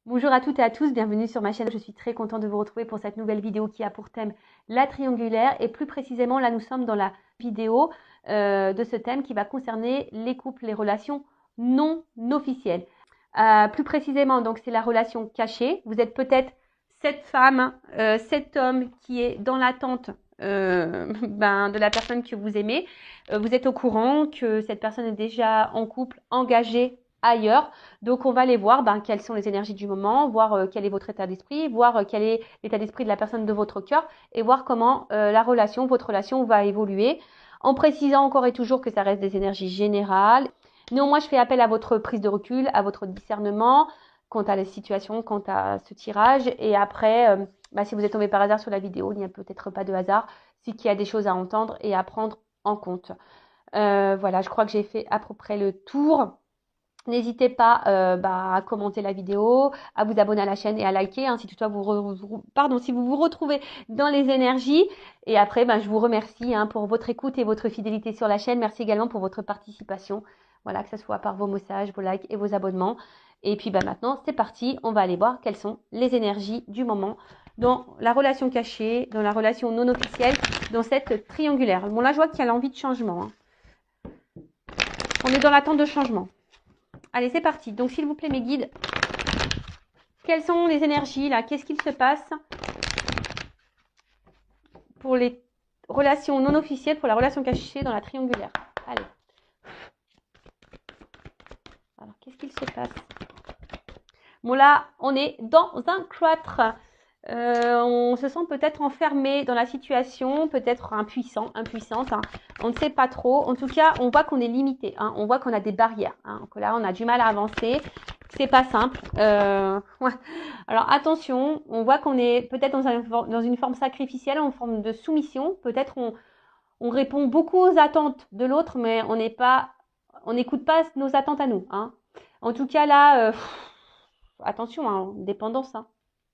Bonjour à toutes et à tous, bienvenue sur ma chaîne. Je suis très contente de vous retrouver pour cette nouvelle vidéo qui a pour thème la triangulaire. Et plus précisément, là nous sommes dans la vidéo de ce thème qui va concerner les couples, les relations non officielles. Plus précisément, donc c'est la relation cachée. Vous êtes peut-être cette femme, cet homme qui est dans l'attente de la personne que vous aimez. Vous êtes au courant que cette personne est déjà en couple, engagée ailleurs. Donc, on va aller voir quelles sont les énergies du moment, voir quel est votre état d'esprit, voir quel est l'état d'esprit de la personne de votre cœur et voir comment votre relation va évoluer. En précisant encore et toujours que ça reste des énergies générales. Néanmoins, je fais appel à votre prise de recul, à votre discernement quant à la situation, quant à ce tirage. Et après, si vous êtes tombé par hasard sur la vidéo, il n'y a peut-être pas de hasard, c'est qu'il y a des choses à entendre et à prendre en compte. Voilà, je crois que j'ai fait à peu près le tour. N'hésitez pas à commenter la vidéo, à vous abonner à la chaîne et à liker si toutefois si vous vous retrouvez dans les énergies. Et après, je vous remercie pour votre écoute et votre fidélité sur la chaîne. Merci également pour votre participation. Voilà, que ce soit par vos messages, vos likes et vos abonnements. Et puis maintenant, c'est parti. On va aller voir quelles sont les énergies du moment dans la relation cachée, dans la relation non officielle, dans cette triangulaire. Bon, là, je vois qu'il y a l'envie de changement. On est dans l'attente de changement. Allez, c'est parti. Donc, s'il vous plaît, mes guides, quelles sont les énergies là? Qu'est-ce qu'il se passe pour les relations non officielles, pour la relation cachée dans la triangulaire? Allez. Alors, qu'est-ce qu'il se passe? Bon, là, on est dans un cloître. On se sent peut-être enfermé dans la situation, peut-être impuissante. On ne sait pas trop. En tout cas, on voit qu'on est limité. On voit qu'on a des barrières. Que là, on a du mal à avancer. C'est pas simple. Ouais. Alors attention, on voit qu'on est peut-être dans une forme sacrificielle, en forme de soumission. Peut-être on répond beaucoup aux attentes de l'autre, mais on n'écoute pas nos attentes à nous. En tout cas là, attention, dépendance.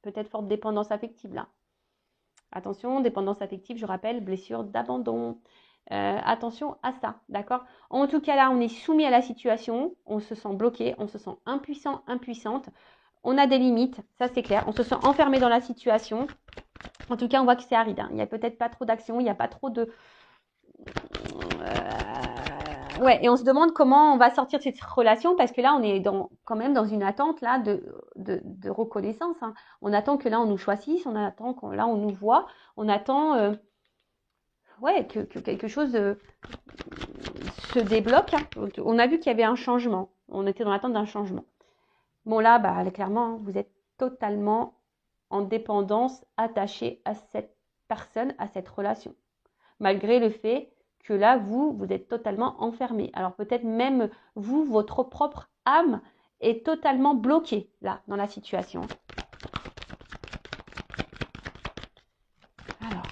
Peut-être forte dépendance affective là. Attention, dépendance affective, je rappelle, blessure d'abandon. Attention à ça, d'accord? En tout cas là, on est soumis à la situation, on se sent bloqué, on se sent impuissant, impuissante. On a des limites, ça c'est clair. On se sent enfermé dans la situation. En tout cas, on voit que c'est aride. Il n'y a peut-être pas trop d'action, il n'y a pas trop de... Ouais, et on se demande comment on va sortir de cette relation parce que là, on est quand même dans une attente là de reconnaissance. On attend que là, on nous choisisse, on attend que là, on nous voit, on attend que quelque chose se débloque. On a vu qu'il y avait un changement. On était dans l'attente d'un changement. Bon là, clairement, vous êtes totalement en dépendance, attaché à cette personne, à cette relation. Malgré le fait que là, vous êtes totalement enfermé. Alors peut-être même vous, votre propre âme est totalement bloquée là, dans la situation. Alors,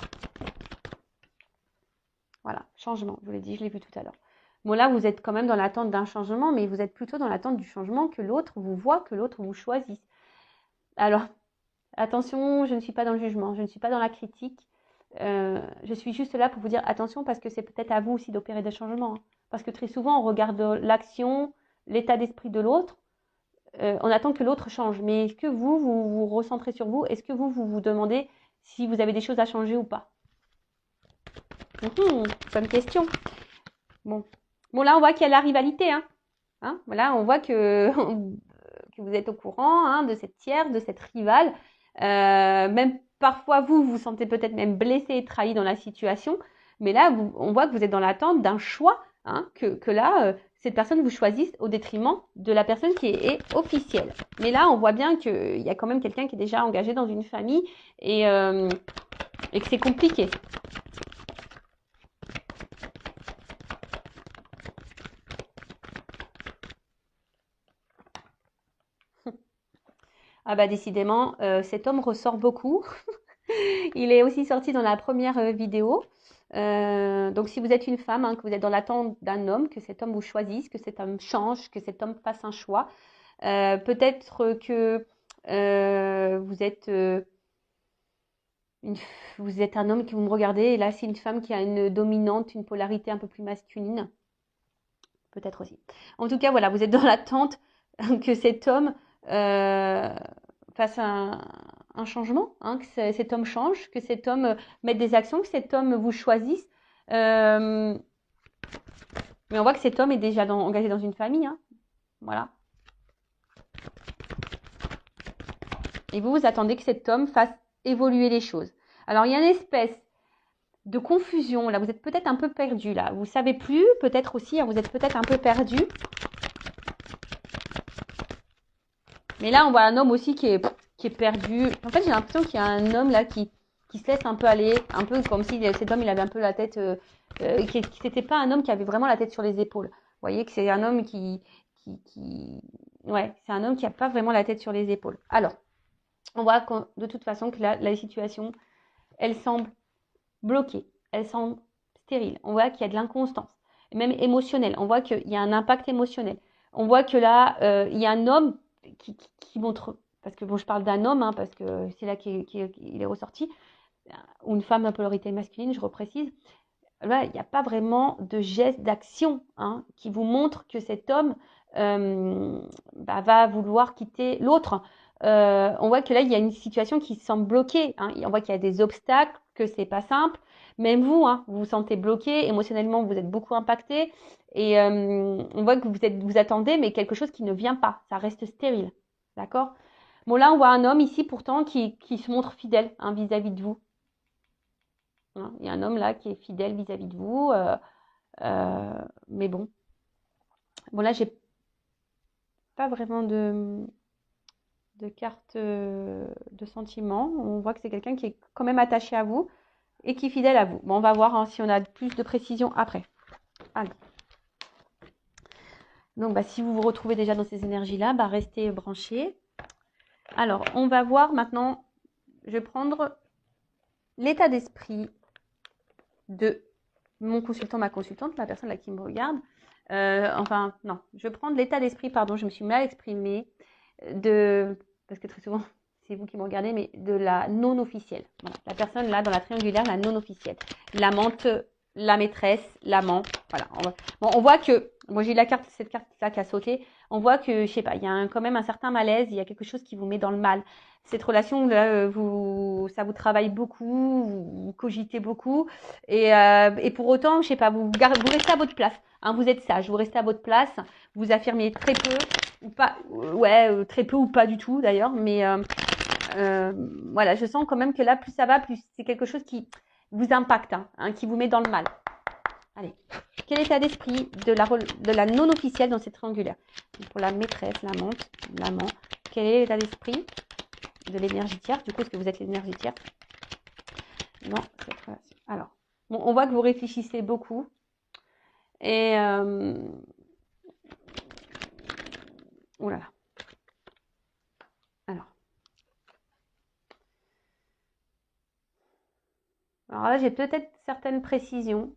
voilà, changement, je vous l'ai dit, je l'ai vu tout à l'heure. Bon là, vous êtes quand même dans l'attente d'un changement, mais vous êtes plutôt dans l'attente du changement que l'autre vous voit, que l'autre vous choisisse. Alors, attention, je ne suis pas dans le jugement, je ne suis pas dans la critique. Je suis juste là pour vous dire attention parce que c'est peut-être à vous aussi d'opérer des changements. Parce que très souvent, on regarde l'action, l'état d'esprit de l'autre. On attend que l'autre change. Mais est-ce que vous recentrez sur vous? Est-ce que vous demandez si vous avez des choses à changer ou pas? Bonne question. Bon, là, on voit qu'il y a la rivalité. Voilà, on voit que vous êtes au courant de cette tierce, de cette rivale. Même parfois, vous vous sentez peut-être même blessé et trahi dans la situation. Mais là, on voit que vous êtes dans l'attente d'un choix, que là, cette personne vous choisisse au détriment de la personne qui est officielle. Mais là, on voit bien qu'il y a quand même quelqu'un qui est déjà engagé dans une famille et que c'est compliqué. Décidément, cet homme ressort beaucoup. Il est aussi sorti dans la première vidéo. Donc, si vous êtes une femme, que vous êtes dans l'attente d'un homme, que cet homme vous choisisse, que cet homme change, que cet homme fasse un choix, peut-être que vous êtes un homme que vous me regardez et là, c'est une femme qui a une dominante, une polarité un peu plus masculine. Peut-être aussi. En tout cas, voilà, vous êtes dans l'attente que cet homme fasse un changement, hein, que cet homme change, que cet homme mette des actions, que cet homme vous choisisse. Mais on voit que cet homme est déjà engagé dans une famille. Hein. Voilà. Et vous attendez que cet homme fasse évoluer les choses. Alors, il y a une espèce de confusion. Là, vous êtes peut-être un peu perdu. Là, vous ne savez plus, peut-être aussi, hein, vous êtes peut-être un peu perdu. Mais là, on voit un homme aussi qui est perdu. En fait, j'ai l'impression qu'il y a un homme là qui se laisse un peu aller, un peu comme si cet homme, il avait un peu la tête, qui c'était pas un homme qui avait vraiment la tête sur les épaules. Vous voyez que c'est un homme ouais, c'est un homme qui n'a pas vraiment la tête sur les épaules. Alors, on voit de toute façon que la situation, elle semble bloquée, elle semble stérile. On voit qu'il y a de l'inconstance, même émotionnelle. On voit qu'il y a un impact émotionnel. On voit que là, il y a un homme qui montre, parce que bon, je parle d'un homme, hein, parce que c'est là qu'il est ressorti, ou une femme à polarité masculine, je reprécise. Là, il n'y a pas vraiment de geste d'action hein, qui vous montre que cet homme va vouloir quitter l'autre. On voit que là, il y a une situation qui semble bloquée. Hein. On voit qu'il y a des obstacles, que c'est pas simple. Même vous, hein, vous vous sentez bloqué. Émotionnellement, vous êtes beaucoup impacté. Et on voit que vous attendez, mais quelque chose qui ne vient pas. Ça reste stérile. D'accord? Bon, là, on voit un homme ici, pourtant, qui se montre fidèle hein, vis-à-vis de vous. Hein, il y a un homme là qui est fidèle vis-à-vis de vous. Mais bon. Bon, là, j'ai pas vraiment de carte de sentiment. On voit que c'est quelqu'un qui est quand même attaché à vous et qui est fidèle à vous. Bon, on va voir hein, si on a plus de précision après. Allez. Donc, si vous vous retrouvez déjà dans ces énergies-là, restez branchés. Alors, on va voir maintenant, je vais prendre l'état d'esprit de mon consultant, ma consultante, la personne là qui me regarde. Enfin, non, je vais prendre l'état d'esprit, pardon, je me suis mal exprimée, parce que très souvent, c'est vous qui me regardez, mais de la non officielle. Voilà, la personne là, dans la triangulaire, la non officielle. L'amante, la maîtresse, l'amant, voilà. On voit que, moi j'ai cette carte-là qui a sauté, on voit que, je sais pas, il y a quand même un certain malaise, il y a quelque chose qui vous met dans le mal. Cette relation-là, ça vous travaille beaucoup, vous cogitez beaucoup, et pour autant, je sais pas, vous restez à votre place. Hein, vous êtes sage, vous restez à votre place, vous affirmez très peu ou pas, très peu ou pas du tout d'ailleurs, mais voilà, je sens quand même que là, plus ça va, plus c'est quelque chose qui vous impacte, hein, qui vous met dans le mal. Allez, quel état d'esprit de la non officielle dans cette triangulaire? Pour la maîtresse, l'amante, l'amant, quel est l'état d'esprit de l'énergie tierce? Du coup, est-ce que vous êtes l'énergie tierce? Non, cette relation. Alors, bon, on voit que vous réfléchissez beaucoup. Et oh là là. Alors là, j'ai peut-être certaines précisions.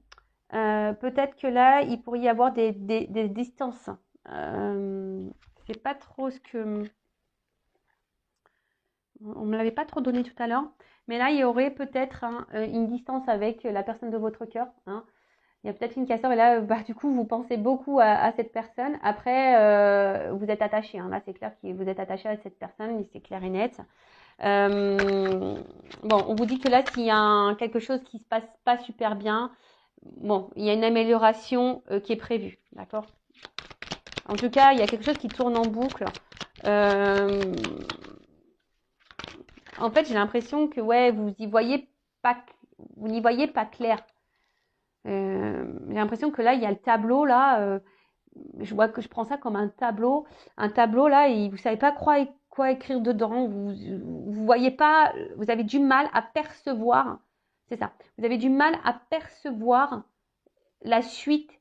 Peut-être que là, il pourrait y avoir des distances. C'est pas trop ce que... On ne me l'avait pas trop donné tout à l'heure. Mais là, il y aurait peut-être une distance avec la personne de votre cœur. Hein. Il y a peut-être une cassure et là, du coup, vous pensez beaucoup à cette personne. Après, vous êtes attaché. Hein. Là, c'est clair que vous êtes attaché à cette personne, c'est clair et net. Bon, on vous dit que là, s'il y a quelque chose qui se passe pas super bien, bon, il y a une amélioration qui est prévue, d'accord? En tout cas, il y a quelque chose qui tourne en boucle. En fait, j'ai l'impression que ouais, vous n'y voyez pas clair. J'ai l'impression que là, il y a le tableau là. Je vois que je prends ça comme un tableau là, et vous savez pas quoi écrire dedans. Vous voyez pas, vous avez du mal à percevoir. C'est ça. Vous avez du mal à percevoir la suite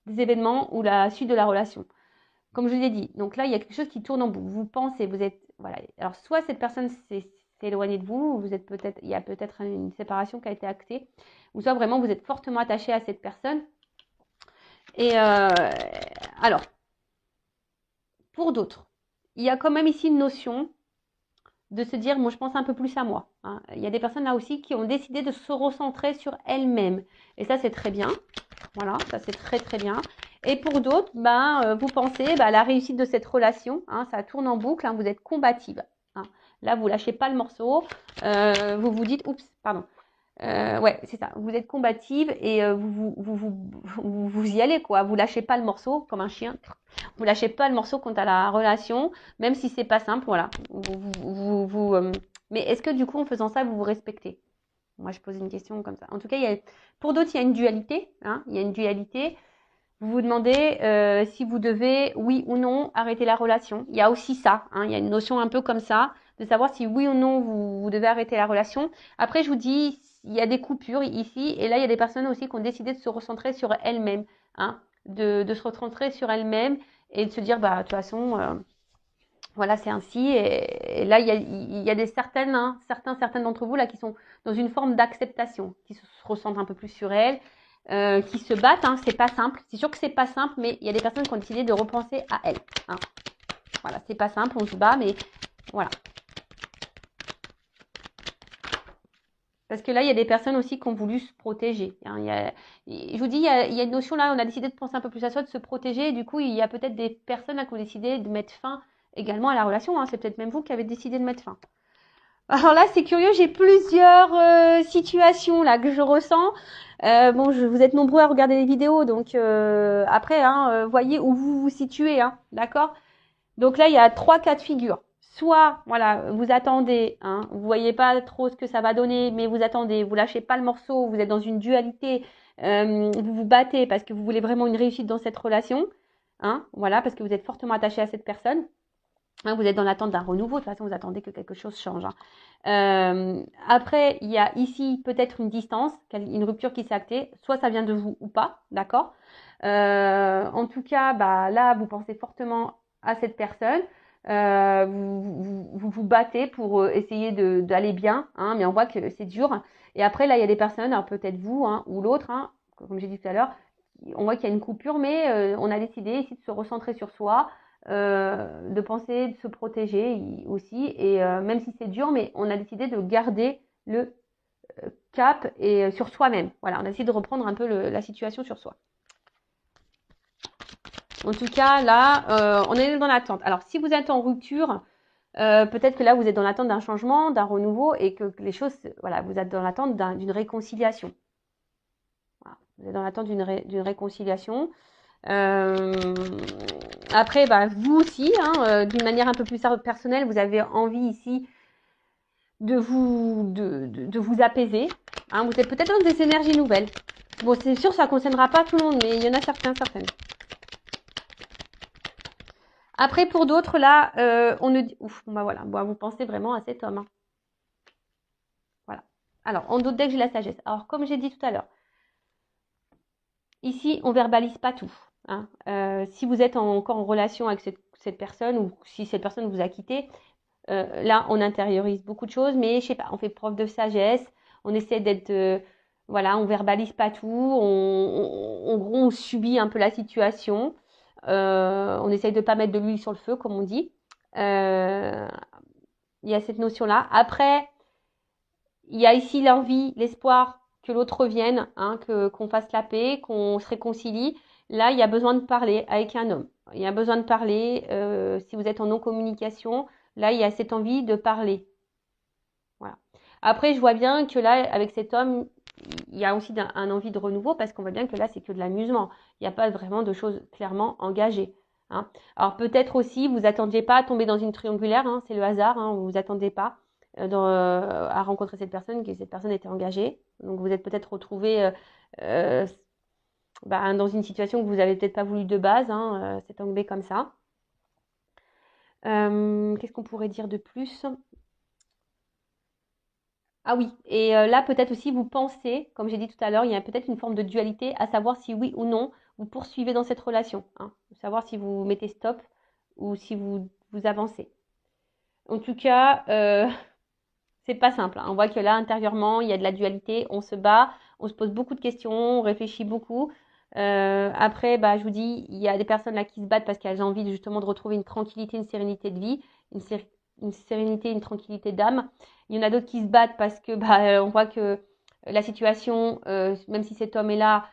des événements ou la suite de la relation. Comme je vous ai dit. Donc là, il y a quelque chose qui tourne en boucle. Vous pensez, vous êtes, voilà. Alors soit cette personne s'est éloignée de vous, il y a peut-être une séparation qui a été actée, ou soit vraiment vous êtes fortement attaché à cette personne. Et alors, pour d'autres, il y a quand même ici une notion de se dire, moi je pense un peu plus à moi. Hein. Il y a des personnes là aussi qui ont décidé de se recentrer sur elles-mêmes. Et ça, c'est très bien. Voilà, ça c'est très très bien. Et pour d'autres, vous pensez à la réussite de cette relation. Hein, ça tourne en boucle, hein, vous êtes combative. hein. Là, vous lâchez pas le morceau. Vous vous dites, oups, pardon. Ouais, c'est ça. Vous êtes combative et vous y allez, quoi. Vous lâchez pas le morceau comme un chien. Vous lâchez pas le morceau quant à la relation, même si c'est pas simple, voilà. Mais est-ce que du coup, en faisant ça, vous vous respectez? Moi, je pose une question comme ça. En tout cas, pour d'autres, il y a une dualité, hein. Il y a une dualité. Vous vous demandez si vous devez, oui ou non, arrêter la relation. Il y a aussi ça, hein. Il y a une notion un peu comme ça, de savoir si oui ou non vous devez arrêter la relation. Après, je vous dis, il y a des coupures ici, et là, il y a des personnes aussi qui ont décidé de se recentrer sur elles-mêmes, hein, de se recentrer sur elles-mêmes et de se dire, bah, de toute façon, voilà, c'est ainsi. Et là, il y a des certaines, hein, certaines d'entre vous là qui sont dans une forme d'acceptation, qui se ressentent un peu plus sur elles, qui se battent. Hein, c'est pas simple. C'est sûr que c'est pas simple, mais il y a des personnes qui ont décidé de repenser à elles. Hein. Voilà, c'est pas simple, on se bat, mais voilà. Parce que là, il y a des personnes aussi qui ont voulu se protéger. Hein. Je vous dis, il y a une notion là, on a décidé de penser un peu plus à soi, de se protéger. Et du coup, il y a peut-être des personnes là, qui ont décidé de mettre fin également à la relation. Hein. C'est peut-être même vous qui avez décidé de mettre fin. Alors là, c'est curieux, j'ai plusieurs situations là que je ressens. Bon, vous êtes nombreux à regarder les vidéos, donc après, hein, voyez où vous vous situez, hein, d'accord? Donc là, il y a 3 cas de figure. Soit, voilà, vous attendez, hein, vous voyez pas trop ce que ça va donner, mais vous attendez, vous lâchez pas le morceau, vous êtes dans une dualité, vous vous battez parce que vous voulez vraiment une réussite dans cette relation, hein, voilà, parce que vous êtes fortement attaché à cette personne. Hein, vous êtes dans l'attente d'un renouveau, de toute façon, vous attendez que quelque chose change. Hein. Après, il y a ici peut-être une distance, une rupture qui s'est actée, soit ça vient de vous ou pas, d'accord? En tout cas, bah, là, vous pensez fortement à cette personne. Vous battez pour essayer d'aller bien, hein, mais on voit que c'est dur. Et après, là, il y a des personnes, alors peut-être vous hein, ou l'autre, hein, comme j'ai dit tout à l'heure, on voit qu'il y a une coupure, mais on a décidé ici de se recentrer sur soi, de penser, de se protéger aussi. Et même si c'est dur, mais on a décidé de garder le cap et sur soi-même. Voilà, on a décidé de reprendre un peu la situation sur soi. En tout cas, là, on est dans l'attente. Alors, si vous êtes en rupture, peut-être que là, vous êtes dans l'attente d'un changement, d'un renouveau et que les choses, voilà, vous êtes dans l'attente d'une réconciliation. Voilà, vous êtes dans l'attente d'une réconciliation. Après, bah, vous aussi, hein, d'une manière un peu plus personnelle, vous avez envie ici de vous apaiser. Hein, vous êtes peut-être dans des énergies nouvelles. Bon, c'est sûr, ça ne concernera pas tout le monde, mais il y en a certaines. Après, pour d'autres, là, on ne dit... Ouf, bah voilà, bon, vous pensez vraiment à cet homme. Hein. Voilà. Alors, on doute dès que j'ai la sagesse. Alors, comme j'ai dit tout à l'heure, ici, on verbalise pas tout. Hein. Si vous êtes encore en relation avec cette personne ou si cette personne vous a quitté, là, on intériorise beaucoup de choses, mais je sais pas, on fait preuve de sagesse, on essaie d'être... voilà, on verbalise pas tout, on subit un peu la situation. On essaye de ne pas mettre de l'huile sur le feu, comme on dit. Il y a cette notion-là. Après, il y a ici l'envie, l'espoir que l'autre revienne, hein, qu'on fasse la paix, qu'on se réconcilie. Là, il y a besoin de parler avec un homme. Il y a besoin de parler. Si vous êtes en non-communication, là, il y a cette envie de parler. Voilà. Après, je vois bien que là, avec cet homme, il y a aussi un envie de renouveau parce qu'on voit bien que là, c'est que de l'amusement. Il n'y a pas vraiment de choses clairement engagées. Hein. Alors peut-être aussi, vous attendiez pas à tomber dans une triangulaire, hein, c'est le hasard, hein, vous vous attendez pas à rencontrer cette personne, que cette personne était engagée. Donc vous êtes peut-être retrouvé dans une situation que vous n'avez peut-être pas voulu de base, hein, c'est tombé comme ça. Qu'est-ce qu'on pourrait dire de plus ? Ah oui, et là peut-être aussi vous pensez, comme j'ai dit tout à l'heure, il y a peut-être une forme de dualité à savoir si oui ou non vous poursuivez dans cette relation, hein, savoir si vous mettez stop ou si vous avancez. En tout cas, c'est pas simple. Hein. On voit que là intérieurement il y a de la dualité, on se bat, on se pose beaucoup de questions, on réfléchit beaucoup. Après, bah, je vous dis, il y a des personnes là qui se battent parce qu'elles ont envie justement de retrouver une tranquillité, une sérénité de vie, une sérénité, une tranquillité d'âme. Il y en a d'autres qui se battent parce que on voit que la situation, même si cet homme est là,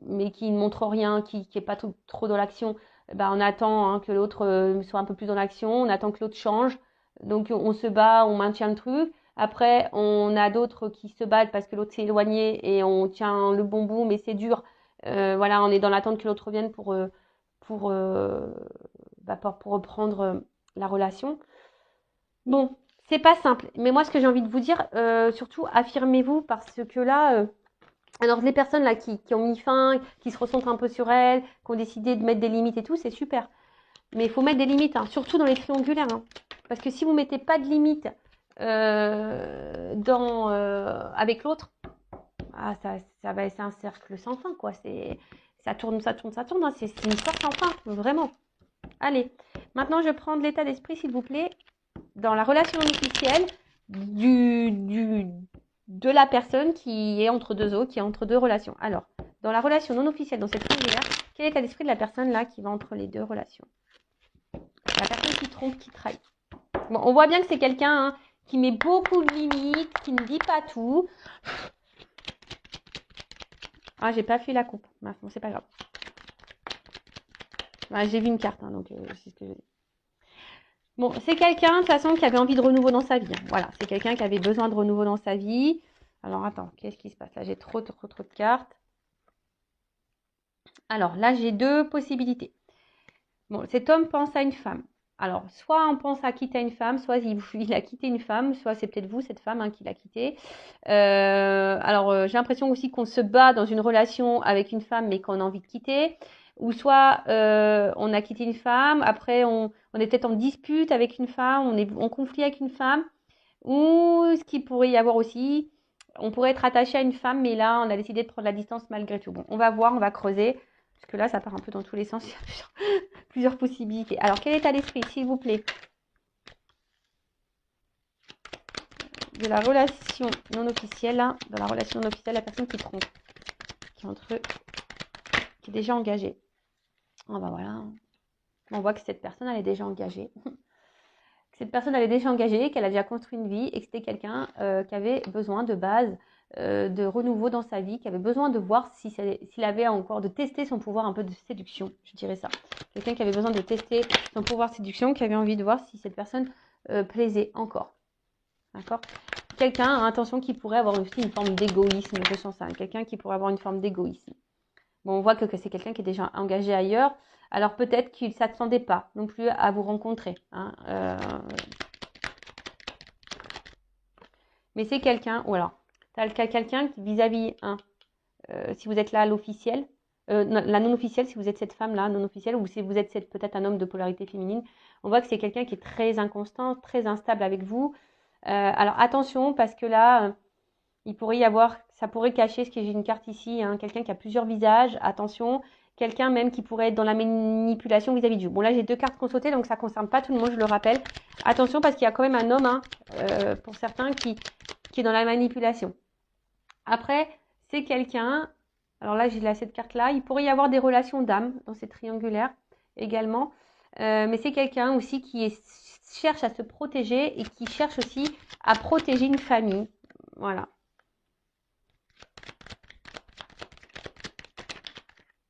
mais qui ne montre rien, qui n'est pas trop dans l'action, on attend hein, que l'autre soit un peu plus dans l'action, on attend que l'autre change. Donc on se bat, on maintient le truc. Après, on a d'autres qui se battent parce que l'autre s'est éloigné et on tient le bon bout, mais c'est dur. Voilà, on est dans l'attente que l'autre revienne pour, pour reprendre la relation. Bon, c'est pas simple. Mais moi, ce que j'ai envie de vous dire, surtout, affirmez-vous parce que là, alors les personnes là qui ont mis fin, qui se recentrent un peu sur elles, qui ont décidé de mettre des limites et tout, c'est super. Mais il faut mettre des limites, hein, surtout dans les triangulaires. Hein. Parce que si vous ne mettez pas de limites avec l'autre, c'est un cercle sans fin, quoi. Ça tourne, ça tourne, ça tourne. Hein. C'est une histoire sans fin, vraiment. Allez, maintenant je prends de l'état d'esprit, s'il vous plaît, dans la relation officielle de la personne qui est entre deux autres, qui est entre deux relations. Alors, dans la relation non officielle, dans cette triangulaire, quel est l'état d'esprit de la personne là qui va entre les deux relations? La personne qui trompe, qui trahit. Bon, on voit bien que c'est quelqu'un hein, qui met beaucoup de limites, qui ne dit pas tout. Ah, j'ai pas fait la coupe. Bon, c'est pas grave. Bah, j'ai vu une carte, hein, donc c'est ce que je dis. Bon, c'est quelqu'un, de toute façon, qui avait envie de renouveau dans sa vie. Hein. Voilà, c'est quelqu'un qui avait besoin de renouveau dans sa vie. Alors, attends, qu'est-ce qui se passe là? J'ai trop de cartes. Alors, là, j'ai deux possibilités. Bon, cet homme pense à une femme. Alors, soit on pense à quitter une femme, soit il a quitté une femme, soit c'est peut-être vous, cette femme, hein, qui l'a quitté. J'ai l'impression aussi qu'on se bat dans une relation avec une femme, mais qu'on a envie de quitter. Ou soit on a quitté une femme, après on est peut-être en dispute avec une femme, on est en conflit avec une femme. Ou ce qu'il pourrait y avoir aussi, on pourrait être attaché à une femme, mais là, on a décidé de prendre la distance malgré tout. Bon, on va voir, on va creuser. Parce que là, ça part un peu dans tous les sens. Il y a plusieurs possibilités. Alors, quel état d'esprit, s'il vous plaît, de la relation non officielle, hein, dans la relation non officielle, la personne qui trompe, qui est déjà engagée. Oh, bah voilà. On voit que cette personne, elle est déjà engagée. Cette personne, elle est déjà engagée, qu'elle a déjà construit une vie et que c'était quelqu'un qui avait besoin de base de renouveau dans sa vie, qui avait besoin de voir s'il avait encore, de tester son pouvoir un peu de séduction, je dirais ça. Quelqu'un qui avait besoin de tester son pouvoir de séduction, qui avait envie de voir si cette personne plaisait encore. D'accord? Quelqu'un, attention, qui pourrait avoir aussi une forme d'égoïsme, je sens ça. Quelqu'un qui pourrait avoir une forme d'égoïsme. Bon, on voit que c'est quelqu'un qui est déjà engagé ailleurs. Alors peut-être qu'il ne s'attendait pas non plus à vous rencontrer. Hein, Mais c'est quelqu'un, ou alors, tu as quelqu'un qui vis-à-vis, hein, si vous êtes là à l'officiel, la non-officielle, si vous êtes cette femme-là, non-officielle, ou si vous êtes peut-être un homme de polarité féminine, on voit que c'est quelqu'un qui est très inconstant, très instable avec vous. Alors attention, parce que là, il pourrait y avoir, ça pourrait cacher, ce que j'ai une carte ici, hein, quelqu'un qui a plusieurs visages, attention, quelqu'un même qui pourrait être dans la manipulation vis-à-vis de vous. Bon là j'ai deux cartes qui ont sauté, donc ça ne concerne pas tout le monde, je le rappelle. Attention parce qu'il y a quand même un homme, hein, pour certains, qui est dans la manipulation. Après, c'est quelqu'un, alors là j'ai cette carte-là, il pourrait y avoir des relations d'âme dans ces triangulaires également, mais c'est quelqu'un aussi qui cherche à se protéger et qui cherche aussi à protéger une famille. Voilà.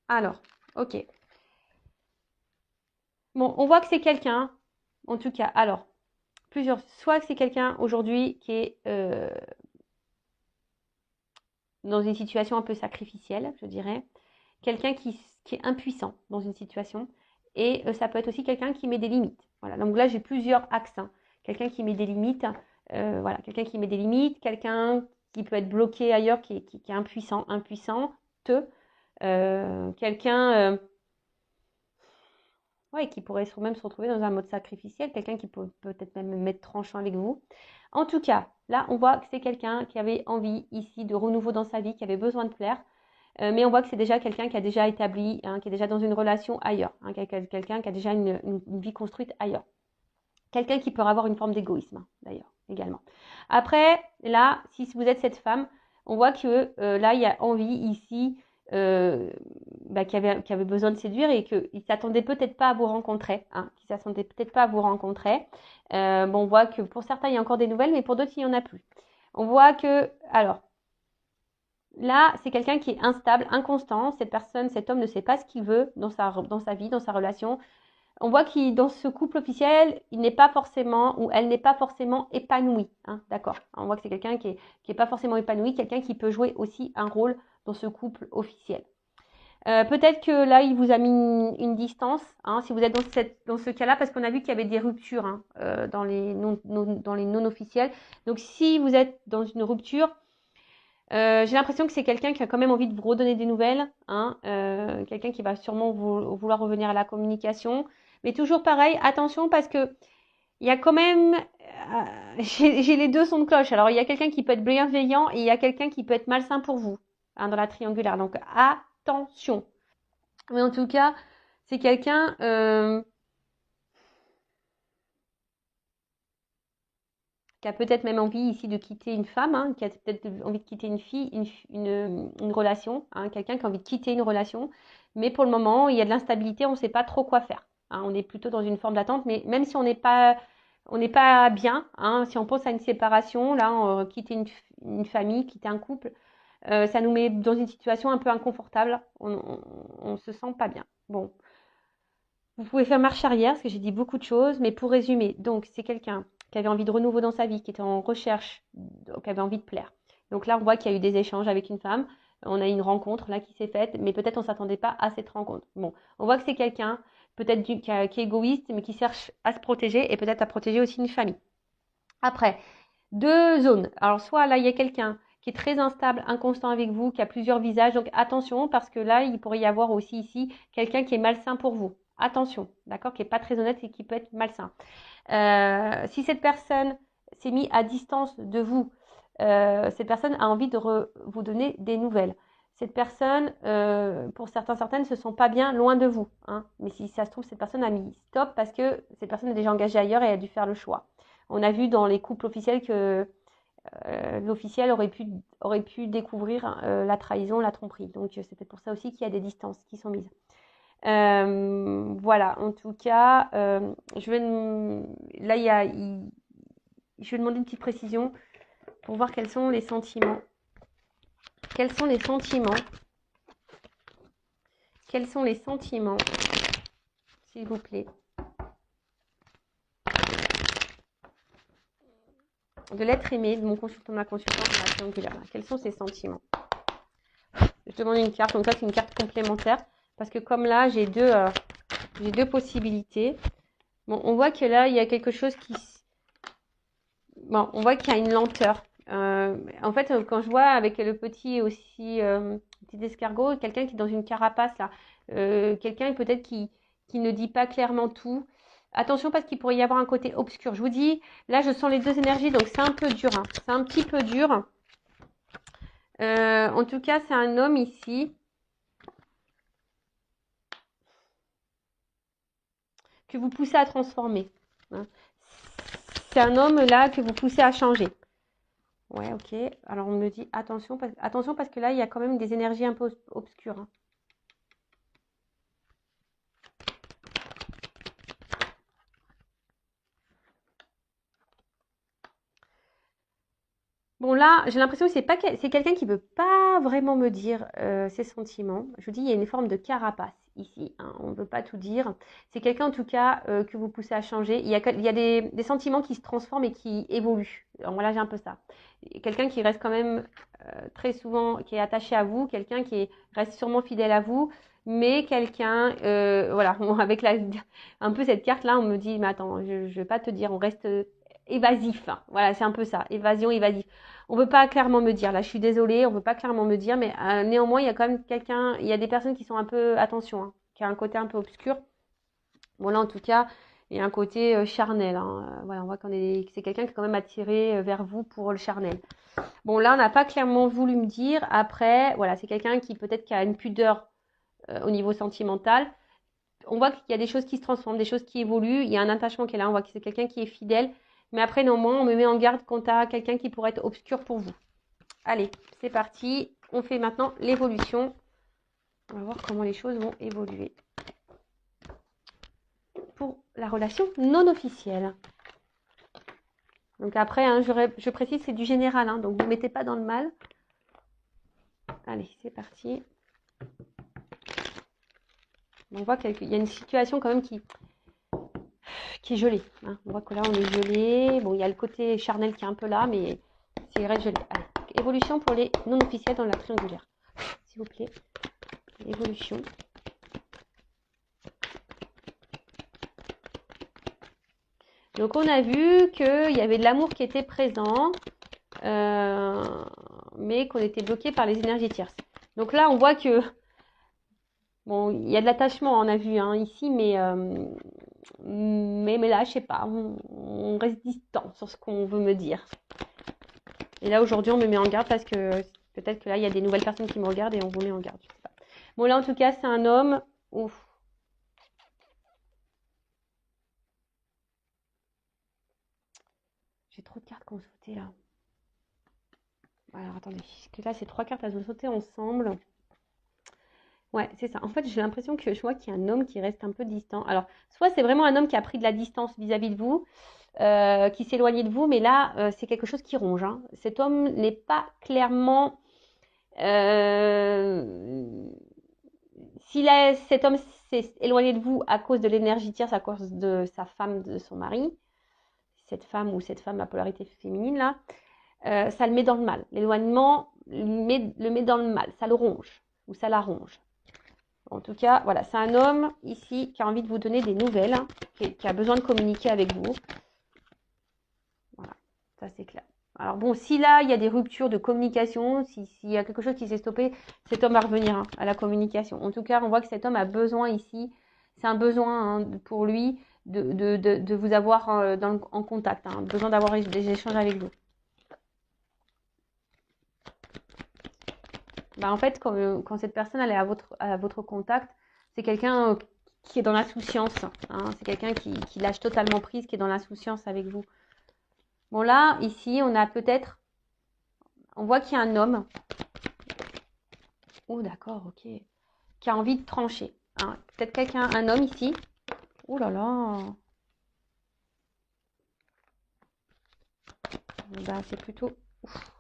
Alors, ok. Bon, on voit que c'est quelqu'un, en tout cas, alors, soit que c'est quelqu'un aujourd'hui qui est dans une situation un peu sacrificielle, je dirais. Quelqu'un qui est impuissant dans une situation. Et ça peut être aussi quelqu'un qui met des limites. Voilà, donc là, j'ai plusieurs axes. Hein. Quelqu'un qui met des limites, voilà, quelqu'un qui met des limites, quelqu'un qui peut être bloqué ailleurs, qui est impuissante, quelqu'un qui pourrait même se retrouver dans un mode sacrificiel, quelqu'un qui peut peut-être même être tranchant avec vous. En tout cas, là, on voit que c'est quelqu'un qui avait envie ici de renouveau dans sa vie, qui avait besoin de plaire. Mais on voit que c'est déjà quelqu'un qui a déjà établi, hein, qui est déjà dans une relation ailleurs. Hein, quelqu'un qui a déjà une vie construite ailleurs. Quelqu'un qui peut avoir une forme d'égoïsme, hein, d'ailleurs, également. Après, là, si vous êtes cette femme, on voit que là, il y a envie ici, qui avait besoin de séduire et qu'il ne s'attendait peut-être pas à vous rencontrer. Hein, qu'il ne s'attendait peut-être pas à vous rencontrer. On voit que pour certains, il y a encore des nouvelles, mais pour d'autres, il n'y en a plus. On voit que, alors, là, c'est quelqu'un qui est instable, inconstant. Cette personne, cet homme ne sait pas ce qu'il veut dans sa vie, dans sa relation. On voit qu'il dans ce couple officiel, il n'est pas forcément ou elle n'est pas forcément épanouie. Hein, d'accord. On voit que c'est quelqu'un qui est pas forcément épanoui, quelqu'un qui peut jouer aussi un rôle dans ce couple officiel. Peut-être que là, il vous a mis une distance, hein, si vous êtes dans ce cas-là, parce qu'on a vu qu'il y avait des ruptures hein, dans les non officiels. Donc, si vous êtes dans une rupture, j'ai l'impression que c'est quelqu'un qui a quand même envie de vous redonner des nouvelles, hein, quelqu'un qui va sûrement vouloir revenir à la communication. Mais toujours pareil, attention parce que il y a quand même, j'ai les deux sons de cloche. Alors, il y a quelqu'un qui peut être bienveillant et il y a quelqu'un qui peut être malsain pour vous hein, dans la triangulaire. Donc, attention. Mais en tout cas, c'est quelqu'un qui a peut-être même envie ici de quitter une femme, hein, qui a peut-être envie de quitter une fille, une relation, hein, quelqu'un qui a envie de quitter une relation. Mais pour le moment, il y a de l'instabilité, on ne sait pas trop quoi faire. Hein, on est plutôt dans une forme d'attente, mais même si on n'est pas bien, hein, si on pense à une séparation, là, quitter une famille, quitter un couple, ça nous met dans une situation un peu inconfortable. On se sent pas bien. Bon, vous pouvez faire marche arrière, parce que j'ai dit beaucoup de choses, mais pour résumer, donc c'est quelqu'un qui avait envie de renouveau dans sa vie, qui était en recherche, qui avait envie de plaire. Donc là, on voit qu'il y a eu des échanges avec une femme, on a eu une rencontre là qui s'est faite, mais peut-être on ne s'attendait pas à cette rencontre. Bon, on voit que c'est quelqu'un peut-être qui est égoïste, mais qui cherche à se protéger et peut-être à protéger aussi une famille. Après, deux zones. Alors soit là, il y a quelqu'un qui est très instable, inconstant avec vous, qui a plusieurs visages. Donc attention, parce que là, il pourrait y avoir aussi ici quelqu'un qui est malsain pour vous. Attention, d'accord, qui n'est pas très honnête et qui peut être malsain. Si cette personne s'est mise à distance de vous, cette personne a envie de vous donner des nouvelles. Cette personne, pour certaines, ne se sent pas bien loin de vous. Hein. Mais si ça se trouve, cette personne a mis stop parce que cette personne est déjà engagée ailleurs et a dû faire le choix. On a vu dans les couples officiels que l'officiel aurait pu découvrir la trahison, la tromperie. Donc c'est peut-être pour ça aussi qu'il y a des distances qui sont mises. Voilà, en tout cas, je vais demander une petite précision pour voir quels sont les sentiments. Quels sont les sentiments? Quels sont les sentiments, s'il vous plaît, de l'être aimé, de mon consultant, de ma consultante, de la triangulaire? Quels sont ces sentiments? Je demande une carte, donc ça c'est une carte complémentaire, parce que comme là, j'ai deux possibilités. Bon, on voit que là, il y a quelque chose qui... Bon, on voit qu'il y a une lenteur. En fait, quand je vois avec le petit aussi, petit escargot, quelqu'un qui est dans une carapace là, quelqu'un peut-être qui ne dit pas clairement tout. Attention parce qu'il pourrait y avoir un côté obscur. Je vous dis, là je sens les deux énergies, donc c'est un peu dur. Hein. C'est un petit peu dur. En tout cas, c'est un homme ici que vous poussez à transformer. Hein. C'est un homme là que vous poussez à changer. Ouais, ok. Alors on me dit attention parce que là, il y a quand même des énergies un peu obscures. Hein. Bon là, j'ai l'impression que c'est quelqu'un qui veut pas vraiment me dire ses sentiments. Je vous dis, il y a une forme de carapace ici. Hein, on ne veut pas tout dire. C'est quelqu'un en tout cas que vous poussez à changer. Il y a des sentiments qui se transforment et qui évoluent. Alors voilà, j'ai un peu ça. Quelqu'un qui reste quand même très souvent, qui est attaché à vous, quelqu'un qui reste sûrement fidèle à vous, mais quelqu'un, voilà, avec un peu cette carte-là, on me dit, mais attends, je ne vais pas te dire, on reste évasif. Hein. Voilà, c'est un peu ça, évasion, évasif. On veut pas clairement me dire, là je suis désolée, on veut pas clairement me dire, mais néanmoins il y a quand même quelqu'un, il y a des personnes qui sont un peu, attention, hein, qui a un côté un peu obscur. Bon là en tout cas, il y a un côté charnel. Hein. Voilà, on voit c'est quelqu'un qui est quand même attiré vers vous pour le charnel. Bon là on n'a pas clairement voulu me dire. Après, voilà, c'est quelqu'un qui peut-être qui a une pudeur au niveau sentimental. On voit qu'il y a des choses qui se transforment, des choses qui évoluent. Il y a un attachement qui est là. On voit que c'est quelqu'un qui est fidèle. Mais après, néanmoins, on me met en garde quant à quelqu'un qui pourrait être obscur pour vous. Allez, c'est parti. On fait maintenant l'évolution. On va voir comment les choses vont évoluer. Pour la relation non officielle. Donc après, hein, je précise, c'est du général. Hein, donc vous ne mettez pas dans le mal. Allez, c'est parti. On voit qu'il y a une situation quand même qui qui est gelé. Hein. On voit que là, on est gelé. Bon, il y a le côté charnel qui est un peu là, mais c'est reste gelé. Allez, évolution pour les non officiels dans la triangulaire. S'il vous plaît. Évolution. Donc, on a vu qu'il y avait de l'amour qui était présent, mais qu'on était bloqué par les énergies tierces. Donc là, on voit que, bon, il y a de l'attachement, on a vu hein, ici, mais là, je sais pas, on reste distant sur ce qu'on veut me dire. Et là, aujourd'hui, on me met en garde parce que peut-être que là, il y a des nouvelles personnes qui me regardent et on vous met en garde. Je sais pas. Bon, là, en tout cas, c'est un homme. Ouf. J'ai trop de cartes qui ont sauté là. Alors, attendez. Parce que là, c'est 3 cartes, elles ont sauté ensemble. Ouais, c'est ça. En fait, j'ai l'impression que je vois qu'il y a un homme qui reste un peu distant. Alors, soit c'est vraiment un homme qui a pris de la distance vis-à-vis de vous, qui s'est éloigné de vous, mais là, c'est quelque chose qui ronge. Hein. Cet homme n'est pas clairement... si cet homme s'est éloigné de vous à cause de l'énergie tierce, à cause de sa femme, de son mari, cette femme à polarité féminine, là, ça le met dans le mal. L'éloignement le met dans le mal, ça le ronge, ou ça la ronge. En tout cas, voilà, c'est un homme ici qui a envie de vous donner des nouvelles, hein, qui a besoin de communiquer avec vous. Voilà, ça c'est clair. Alors bon, si là, il y a des ruptures de communication, s'il y a quelque chose qui s'est stoppé, cet homme va revenir hein, à la communication. En tout cas, on voit que cet homme a besoin ici, c'est un besoin hein, pour lui de vous avoir en contact, hein, besoin d'avoir des échanges avec vous. Bah, en fait, quand cette personne elle est à votre contact, c'est quelqu'un qui est dans l'insouciance. Hein, c'est quelqu'un qui lâche totalement prise, qui est dans l'insouciance avec vous. Bon là, ici, on a peut-être... On voit qu'il y a un homme. Oh d'accord, ok. Qui a envie de trancher. Hein. Peut-être un homme ici. Oh là là. Bah, c'est plutôt... Ouf.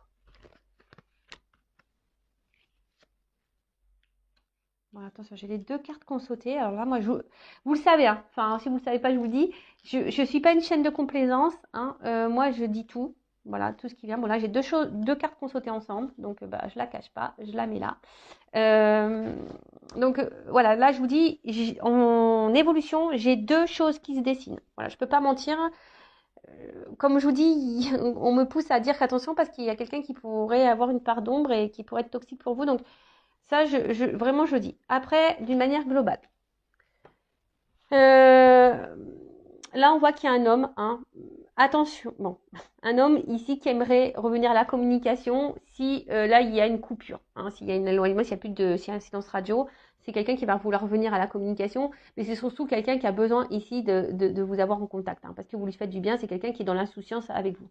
Bon, attention, j'ai les 2 cartes qui ont sauté. Alors là, moi, vous le savez, hein. Enfin, si vous ne le savez pas, je vous le dis. Je ne suis pas une chaîne de complaisance. Hein. Moi, je dis tout. Voilà, tout ce qui vient. Bon, là, j'ai 2 cartes qui ont sauté ensemble. Donc, bah, je ne la cache pas. Je la mets là. Donc, voilà, là, je vous dis, en évolution, j'ai 2 choses qui se dessinent. Voilà, je ne peux pas mentir. Comme je vous dis, on me pousse à dire attention parce qu'il y a quelqu'un qui pourrait avoir une part d'ombre et qui pourrait être toxique pour vous. Donc, ça, vraiment, je le dis. Après, d'une manière globale. Là, on voit qu'il y a un homme. Hein. Attention, bon, un homme ici qui aimerait revenir à la communication si là, il y a une coupure. Hein, s'il y a un éloignement, s'il y a un silence radio, c'est quelqu'un qui va vouloir revenir à la communication. Mais c'est surtout quelqu'un qui a besoin ici de vous avoir en contact. Hein, parce que vous lui faites du bien, c'est quelqu'un qui est dans l'insouciance avec vous.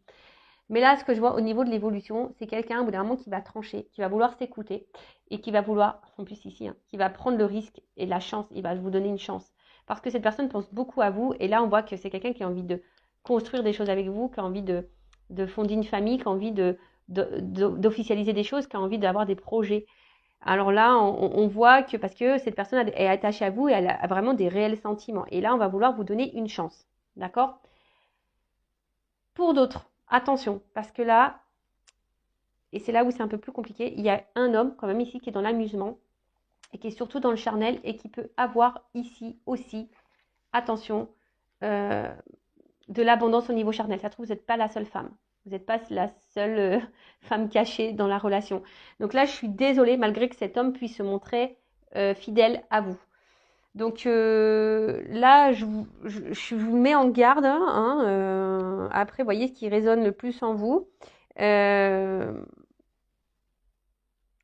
Mais là, ce que je vois au niveau de l'évolution, c'est quelqu'un au bout d'un moment qui va trancher, qui va vouloir s'écouter et qui va vouloir, en plus ici, hein, qui va prendre le risque et la chance, il va vous donner une chance. Parce que cette personne pense beaucoup à vous et là, on voit que c'est quelqu'un qui a envie de construire des choses avec vous, qui a envie de fonder une famille, qui a envie d'officialiser des choses, qui a envie d'avoir des projets. Alors là, on voit que parce que cette personne est attachée à vous et elle a vraiment des réels sentiments. Et là, on va vouloir vous donner une chance. D'accord ? Pour d'autres, attention, parce que là, et c'est là où c'est un peu plus compliqué, il y a un homme quand même ici qui est dans l'amusement et qui est surtout dans le charnel et qui peut avoir ici aussi, attention, de l'abondance au niveau charnel. Ça se trouve, vous n'êtes pas la seule femme. Vous n'êtes pas la seule femme cachée dans la relation. Donc là, je suis désolée, malgré que cet homme puisse se montrer fidèle à vous. Donc là, je vous mets en garde. Hein, après, voyez ce qui résonne le plus en vous.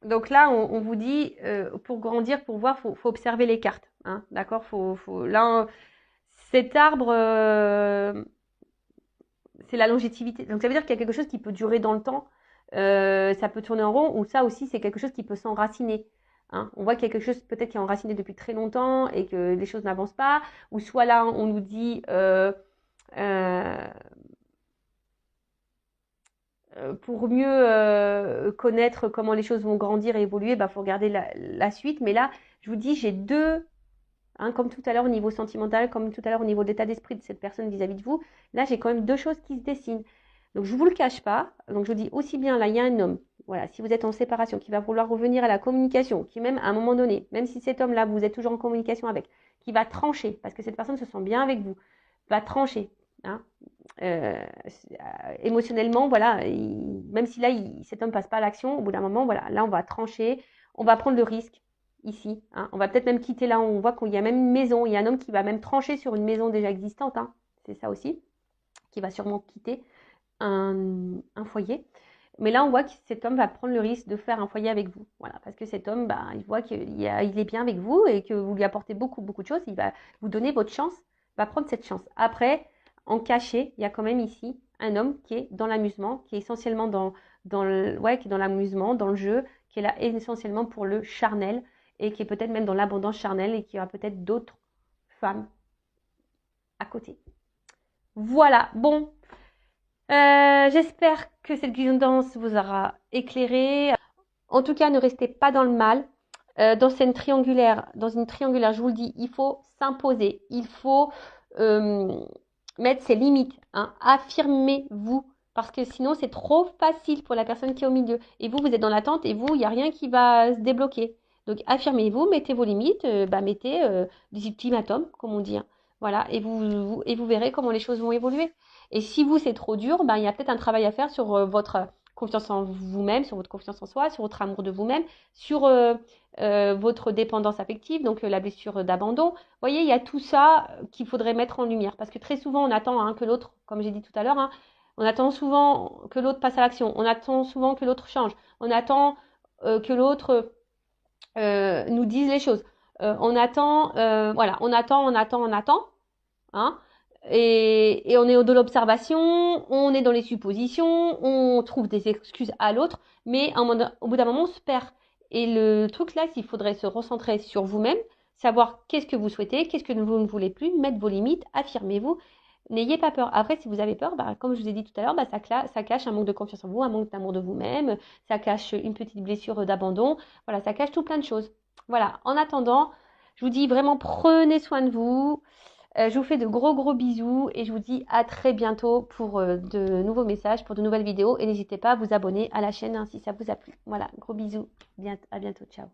Donc là, on vous dit, pour grandir, pour voir, faut observer les cartes. Hein, d'accord, là, cet arbre, c'est la longévité. Donc ça veut dire qu'il y a quelque chose qui peut durer dans le temps. Ça peut tourner en rond, ou ça aussi, c'est quelque chose qui peut s'enraciner. Hein. On voit qu'il y a quelque chose peut-être qui est enraciné depuis très longtemps et que les choses n'avancent pas. Ou soit là, on nous dit pour mieux connaître comment les choses vont grandir et évoluer, bah, faut regarder la suite. Mais là, je vous dis, j'ai 2 Hein, comme tout à l'heure au niveau sentimental, comme tout à l'heure au niveau de l'état d'esprit de cette personne vis-à-vis de vous, là j'ai quand même deux choses qui se dessinent. Donc je ne vous le cache pas, donc je vous dis aussi bien là, il y a un homme, voilà, si vous êtes en séparation, qui va vouloir revenir à la communication, qui même à un moment donné, même si cet homme-là, vous êtes toujours en communication avec, qui va trancher, parce que cette personne se sent bien avec vous, va trancher, hein, émotionnellement, voilà, même si là, cet homme passe pas à l'action, au bout d'un moment, voilà, là on va trancher, on va prendre le risque, ici. Hein. On va peut-être même quitter là, on voit qu'il y a même une maison, il y a un homme qui va même trancher sur une maison déjà existante, hein. C'est ça aussi, qui va sûrement quitter un foyer. Mais là, on voit que cet homme va prendre le risque de faire un foyer avec vous. Voilà, parce que cet homme, bah, il voit qu'il est bien avec vous et que vous lui apportez beaucoup, beaucoup de choses. Il va vous donner votre chance, il va prendre cette chance. Après, en caché, il y a quand même ici un homme qui est dans l'amusement, qui est essentiellement dans l'amusement, dans le jeu, qui est là essentiellement pour le charnel et qui est peut-être même dans l'abondance charnelle et qui aura peut-être d'autres femmes à côté. Voilà, bon, j'espère que cette guidance vous aura éclairé. En tout cas, ne restez pas dans le mal. Dans une triangulaire, je vous le dis, il faut s'imposer, il faut mettre ses limites, hein. Affirmez-vous, parce que sinon c'est trop facile pour la personne qui est au milieu. Et vous êtes dans l'attente et il n'y a rien qui va se débloquer. Donc affirmez-vous, mettez vos limites, mettez des ultimatums, comme on dit. Hein. Voilà, et vous verrez comment les choses vont évoluer. Et si vous, c'est trop dur, il y a peut-être un travail à faire sur votre confiance en vous-même, sur votre confiance en soi, sur votre amour de vous-même, sur votre dépendance affective, donc la blessure d'abandon. Vous voyez, il y a tout ça qu'il faudrait mettre en lumière. Parce que très souvent, on attend que l'autre, comme j'ai dit tout à l'heure, hein, on attend souvent que l'autre passe à l'action. On attend souvent que l'autre change. On attend que l'autre nous dise les choses. On attend. Hein, et on est de l'observation, on est dans les suppositions, on trouve des excuses à l'autre, mais au bout d'un moment, on se perd. Et le truc là, s'il faudrait se recentrer sur vous-même, savoir qu'est-ce que vous souhaitez, qu'est-ce que vous ne voulez plus, mettre vos limites, affirmez-vous, n'ayez pas peur. Après, si vous avez peur, comme je vous ai dit tout à l'heure, ça cache un manque de confiance en vous, un manque d'amour de vous-même, ça cache une petite blessure d'abandon, voilà, ça cache tout plein de choses. Voilà, en attendant, je vous dis vraiment prenez soin de vous. Je vous fais de gros bisous et je vous dis à très bientôt pour de nouveaux messages, pour de nouvelles vidéos. Et n'hésitez pas à vous abonner à la chaîne si ça vous a plu. Voilà, gros bisous. À bientôt. Ciao.